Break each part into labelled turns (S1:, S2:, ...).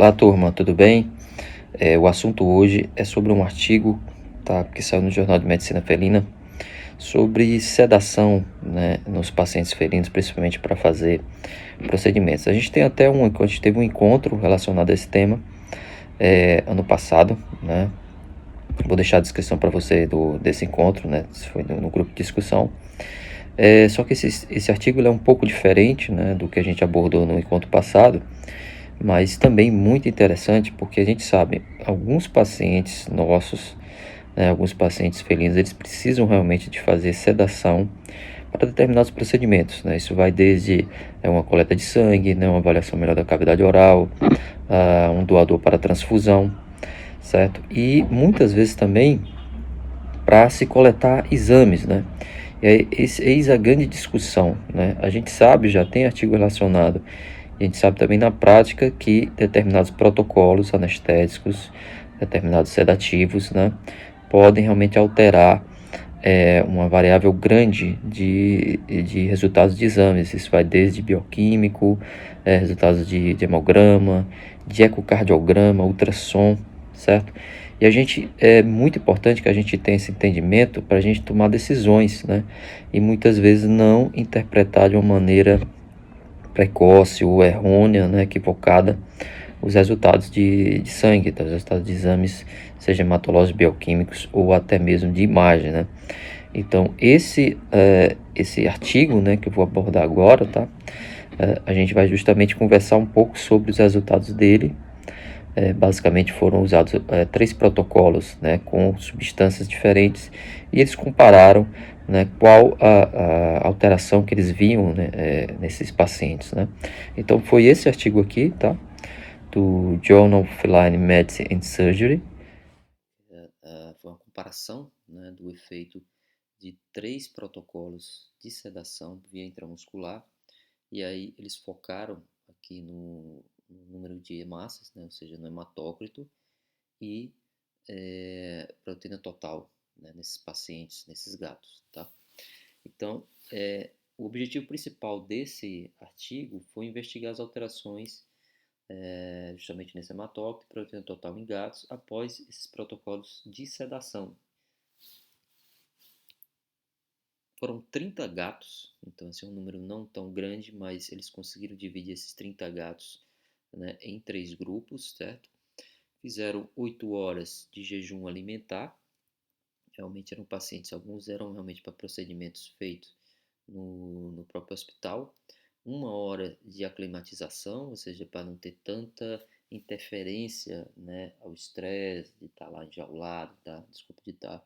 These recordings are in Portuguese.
S1: Olá, turma, tudo bem? O assunto hoje é sobre um artigo, tá, que saiu no Jornal de Medicina Felina sobre sedação, né, nos pacientes felinos, principalmente para fazer procedimentos. A gente teve um encontro relacionado a esse tema ano passado, né? Vou deixar a descrição para você desse encontro, né? Isso foi no grupo de discussão. Só que esse artigo ele é um pouco diferente, né, do que a gente abordou no encontro passado, mas também muito interessante porque a gente sabe, alguns pacientes nossos, né, alguns pacientes felinos, eles precisam realmente de fazer sedação para determinados procedimentos, né? Isso vai desde uma coleta de sangue, né, uma avaliação melhor da cavidade oral, um doador para transfusão, certo? E muitas vezes também para se coletar exames, né? E aí, eis a grande discussão, né? A gente sabe, já tem artigo relacionado, a gente sabe também na prática que determinados protocolos anestésicos, determinados sedativos, né, podem realmente alterar uma variável grande de resultados de exames. Isso vai desde bioquímico, resultados de hemograma, de ecocardiograma, ultrassom, certo? E é muito importante que a gente tenha esse entendimento para a gente tomar decisões, né? E muitas vezes não interpretar de uma maneira precoce ou errônea, né, equivocada, os resultados de sangue, os resultados de exames, seja hematológicos, bioquímicos ou até mesmo de imagem, né? Então, esse artigo, né, que eu vou abordar agora, tá? A gente vai justamente conversar um pouco sobre os resultados dele. Basicamente foram usados 3 protocolos, né, com substâncias diferentes, e eles compararam, né, qual a alteração que eles viam, né, nesses pacientes, né. Então foi esse artigo aqui, tá, do Journal of Feline Medicine and Surgery. Foi uma comparação, né, do efeito de 3 protocolos de sedação via intramuscular, e aí eles focaram aqui no número de hemácias, né, ou seja, no hematócrito, e proteína total, né, nesses pacientes, nesses gatos, tá? Então, o objetivo principal desse artigo foi investigar as alterações justamente nesse hematócrito e proteína total em gatos após esses protocolos de sedação. Foram 30 gatos, então esse é um número não tão grande, mas eles conseguiram dividir esses 30 gatos, né, em 3 grupos, certo? Fizeram 8 horas de jejum alimentar. Realmente eram pacientes, alguns eram realmente para procedimentos feitos no próprio hospital. 1 hora de aclimatização, ou seja, para não ter tanta interferência, né, ao estresse, de estar lá enjaulado, tá? Desculpa, de estar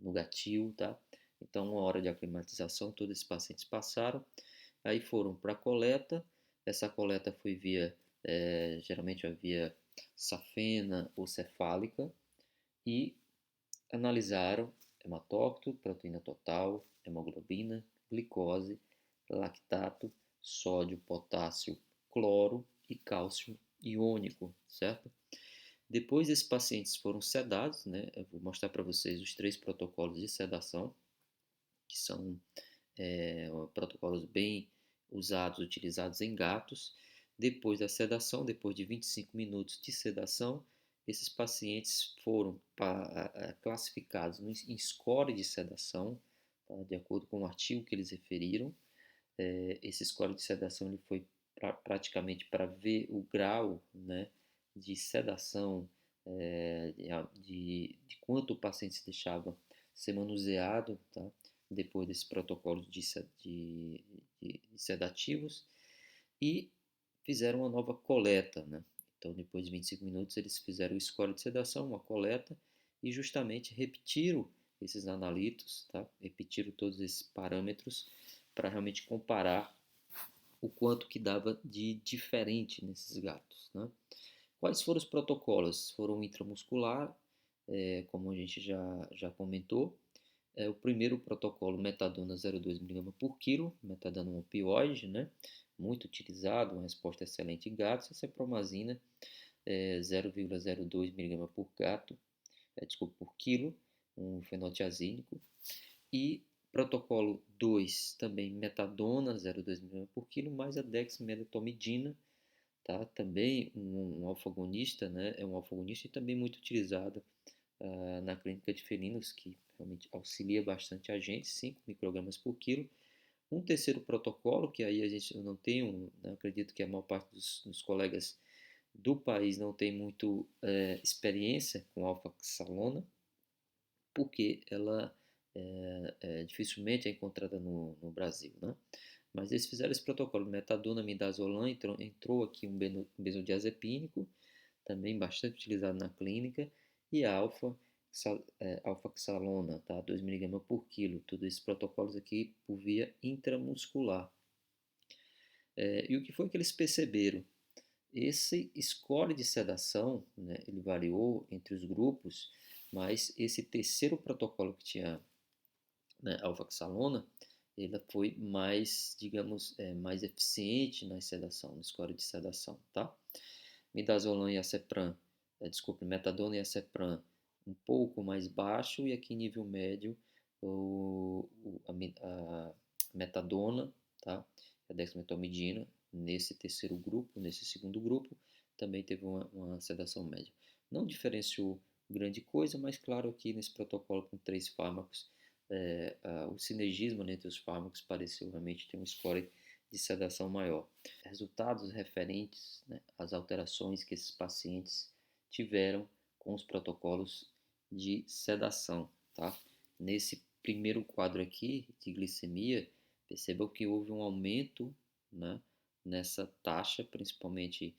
S1: no gatil, tá? Então, 1 hora de aclimatização, todos esses pacientes passaram. Aí foram para a coleta. Essa coleta foi geralmente via safena ou cefálica, e analisaram hematócrito, proteína total, hemoglobina, glicose, lactato, sódio, potássio, cloro e cálcio iônico, certo? Depois esses pacientes foram sedados, né? Eu vou mostrar para vocês os 3 protocolos de sedação, que são protocolos bem usados, utilizados em gatos. Depois da sedação, depois de 25 minutos de sedação, esses pacientes foram classificados em score de sedação, tá, de acordo com o artigo que eles referiram. Esse score de sedação ele foi praticamente para ver o grau, né, de sedação, de quanto o paciente se deixava ser manuseado, tá, depois desse protocolo de sedativos, e fizeram uma nova coleta, né? Então, depois de 25 minutos, eles fizeram o score de sedação, uma coleta, e justamente repetiram esses analitos, tá? Repetiram todos esses parâmetros para realmente comparar o quanto que dava de diferente nesses gatos, né? Quais foram os protocolos? Foram intramuscular, como a gente já comentou. O primeiro protocolo, metadona 0,2 mg por quilo, metadona é um opioide, né? Muito utilizado, uma resposta excelente em gatos. A cepromazina, 0,02 mg por gato, por quilo, um fenotiazínico. E protocolo 2, também metadona, 0,2 mg por quilo, mais a dexmedetomidina, tá? Também um alfa-agonista, né, é um alfa-agonista e também muito utilizado na clínica de felinos, que realmente auxilia bastante a gente, 5 microgramas por quilo. Um terceiro protocolo, que aí eu não tenho, né, acredito que a maior parte dos colegas do país não tem muito experiência com alfaxalona, porque ela dificilmente é encontrada no Brasil, né? Mas eles fizeram esse protocolo, metadona, midazolam, entrou aqui um benzodiazepínico, também bastante utilizado na clínica, e a alfaxalona, tá? 2 mg por quilo, todos esses protocolos aqui por via intramuscular. E o que foi que eles perceberam? Esse score de sedação, né, ele variou entre os grupos, mas esse terceiro protocolo que tinha, né, alfaxalona, ele foi mais, digamos, mais eficiente na sedação, no score de sedação, tá? Midazolam e acepram, desculpe, metadona e acepram um pouco mais baixo, e aqui nível médio a metadona, tá? A dexmetomidina, nesse terceiro grupo, nesse segundo grupo, também teve uma sedação média. Não diferenciou grande coisa, mas claro, aqui nesse protocolo com 3 fármacos, o sinergismo entre os fármacos pareceu realmente ter um score de sedação maior. Resultados referentes, né, às alterações que esses pacientes tiveram com os protocolos de sedação, tá? Nesse primeiro quadro aqui de glicemia, percebam que houve um aumento, né, nessa taxa, principalmente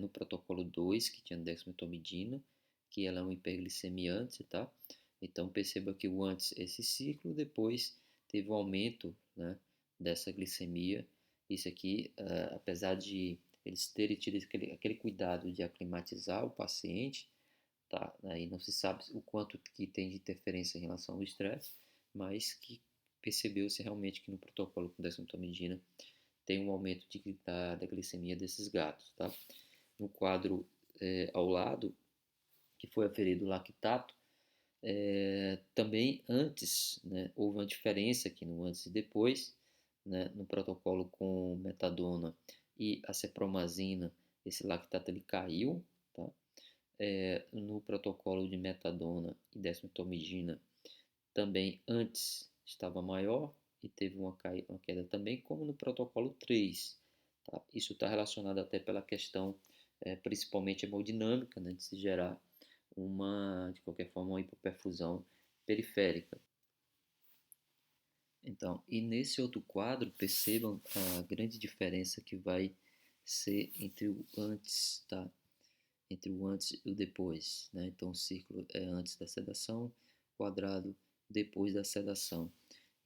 S1: no protocolo 2, que tinha dexmetomidina, que ela é um hiperglicemiante, tá? Então perceba que o antes esse ciclo, depois teve um aumento, né, dessa glicemia. Isso aqui, apesar de eles terem tido aquele cuidado de aclimatizar o paciente, tá? Aí não se sabe o quanto que tem de interferência em relação ao estresse, mas que percebeu-se realmente que no protocolo com dexmetomidina tem um aumento da glicemia desses gatos, tá? No quadro ao lado, que foi aferido o lactato, também antes, né, houve uma diferença aqui no antes e depois, né, no protocolo com metadona e acepromazina, esse lactato ele caiu, tá? No protocolo de metadona e desmetomidina, também antes estava maior e teve uma queda também, como no protocolo 3. Tá? Isso está relacionado até pela questão, principalmente hemodinâmica, né, de se gerar de qualquer forma, uma hipoperfusão periférica. Então, e nesse outro quadro, percebam a grande diferença que vai ser entre o antes, tá? Entre o antes e o depois, né? Então, o círculo é antes da sedação, quadrado depois da sedação.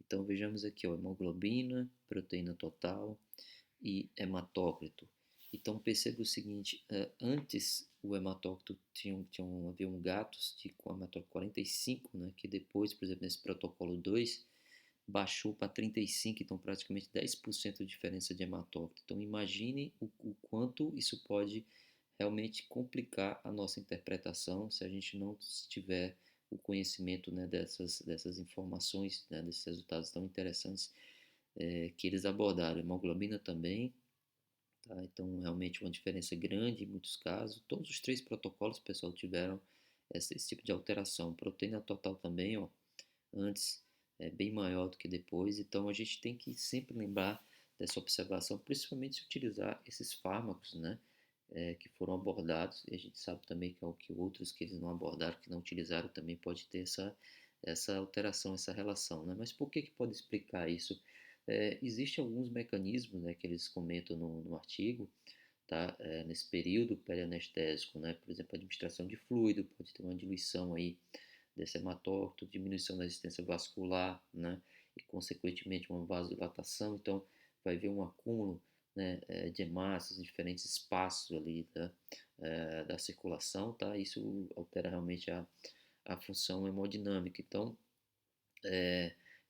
S1: Então, vejamos aqui, ó, hemoglobina, proteína total e hematócrito. Então, perceba o seguinte, antes o hematócrito haviam gatos com hematócrito 45, né, que depois, por exemplo, nesse protocolo 2, baixou para 35, então praticamente 10% de diferença de hematócrito. Então, imagine o quanto isso pode realmente complicar a nossa interpretação se a gente não tiver o conhecimento, né, dessas informações, né, desses resultados tão interessantes que eles abordaram. Hemoglobina também, tá? Então, realmente uma diferença grande em muitos casos. Todos os 3 protocolos, pessoal, tiveram esse tipo de alteração. Proteína total também, ó, antes é bem maior do que depois. Então, a gente tem que sempre lembrar dessa observação, principalmente se utilizar esses fármacos, né, que foram abordados. E a gente sabe também que outros que eles não abordaram, que não utilizaram, também pode ter essa alteração, essa relação, né? Mas por que pode explicar isso? Existem alguns mecanismos, né, que eles comentam no artigo, tá? Nesse período perianestésico, né? Por exemplo, a administração de fluido, pode ter uma diluição aí desse hematócrito, diminuição da resistência vascular, né? E consequentemente uma vasodilatação, então vai haver um acúmulo, né, de hemácias em diferentes espaços ali da circulação, tá? Isso altera realmente a função hemodinâmica. Então,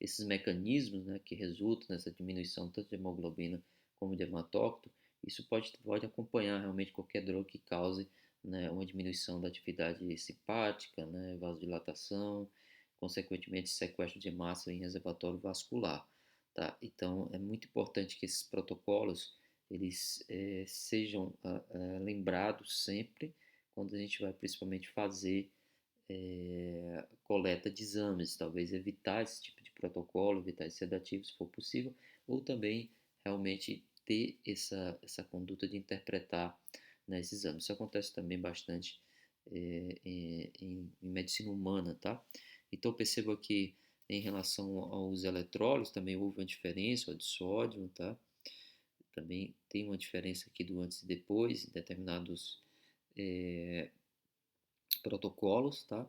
S1: esses mecanismos, né, que resultam nessa diminuição tanto de hemoglobina como de hematócrito, isso pode acompanhar realmente qualquer droga que cause, né, uma diminuição da atividade simpática, né, vasodilatação, consequentemente sequestro de massa em reservatório vascular. Tá? Então é muito importante que esses protocolos eles sejam lembrados sempre quando a gente vai principalmente fazer coleta de exames, talvez evitar esse tipo de protocolo, evitar esse sedativo se for possível, ou também realmente ter essa conduta de interpretar, né, esses exames. Isso acontece também bastante em medicina humana, tá? Então perceba que em relação aos eletrólitos também houve uma diferença, o de sódio, tá? Também tem uma diferença aqui do antes e depois, em determinados protocolos, tá?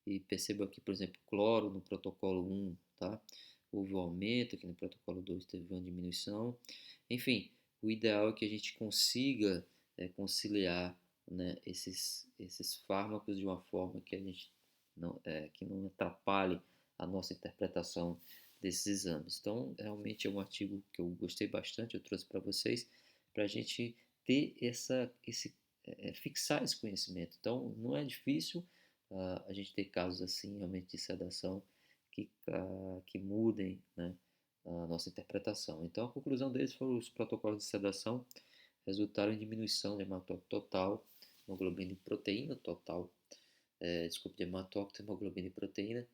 S1: E perceba aqui, por exemplo, cloro no protocolo 1, tá? Houve um aumento, aqui no protocolo 2 teve uma diminuição. Enfim, o ideal é que a gente consiga conciliar, né, esses fármacos de uma forma que a gente que não atrapalhe a nossa interpretação desses exames. Então, realmente é um artigo que eu gostei bastante, eu trouxe para vocês, para a gente ter fixar esse conhecimento. Então, não é difícil a gente ter casos assim, realmente, de sedação que mudem, né, a nossa interpretação. Então, a conclusão deles foram os protocolos de sedação resultaram em diminuição de hematócrito total, hemoglobina e proteína total, de hematócrito, hemoglobina e proteína,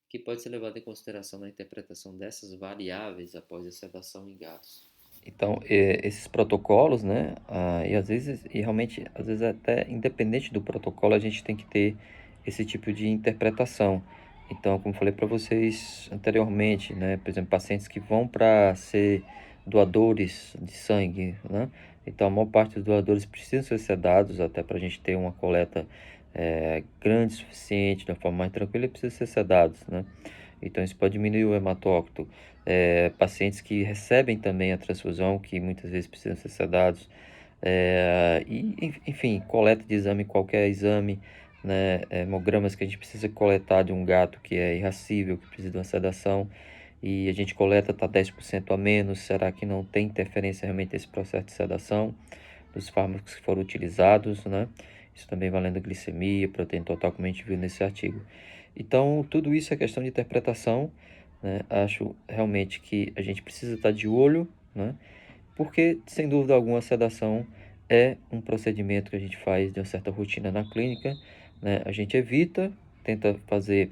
S1: que pode ser levado em consideração na interpretação dessas variáveis após a sedação em gases. Então, esses protocolos, né, e às vezes, e realmente, às vezes até independente do protocolo, a gente tem que ter esse tipo de interpretação. Então, como falei para vocês anteriormente, né, por exemplo, pacientes que vão para ser doadores de sangue, né, então a maior parte dos doadores precisam ser sedados até para a gente ter uma coleta grande o suficiente, de uma forma mais tranquila, e precisa ser sedados, né. Então isso pode diminuir o hematócrito. Pacientes que recebem também a transfusão, que muitas vezes precisam ser sedados. Enfim, coleta de exame, qualquer exame, né? Hemogramas que a gente precisa coletar de um gato que é irracível, que precisa de uma sedação, e a gente coleta, está 10% a menos. Será que não tem interferência realmente nesse processo de sedação dos fármacos que foram utilizados, né? Isso também valendo glicemia, proteína total, como a gente viu nesse artigo. Então, tudo isso é questão de interpretação, né? Acho realmente que a gente precisa estar de olho, né? Porque, sem dúvida alguma, a sedação é um procedimento que a gente faz de uma certa rotina na clínica, né? A gente evita, tenta fazer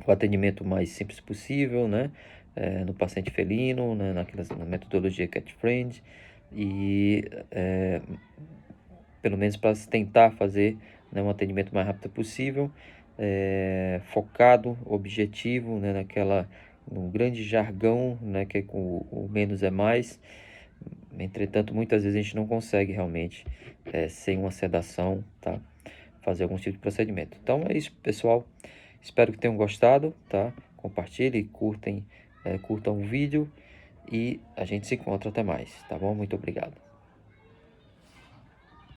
S1: o atendimento mais simples possível, né? No paciente felino, né? Na metodologia cat-friend, e pelo menos para tentar fazer, né, um atendimento mais rápido possível, focado, objetivo, né, no grande jargão, né, que é o menos é mais. Entretanto, muitas vezes a gente não consegue realmente, sem uma sedação, tá, fazer algum tipo de procedimento. Então é isso, pessoal. Espero que tenham gostado, tá? Compartilhem, curtam o vídeo e a gente se encontra até mais, tá bom? Muito obrigado.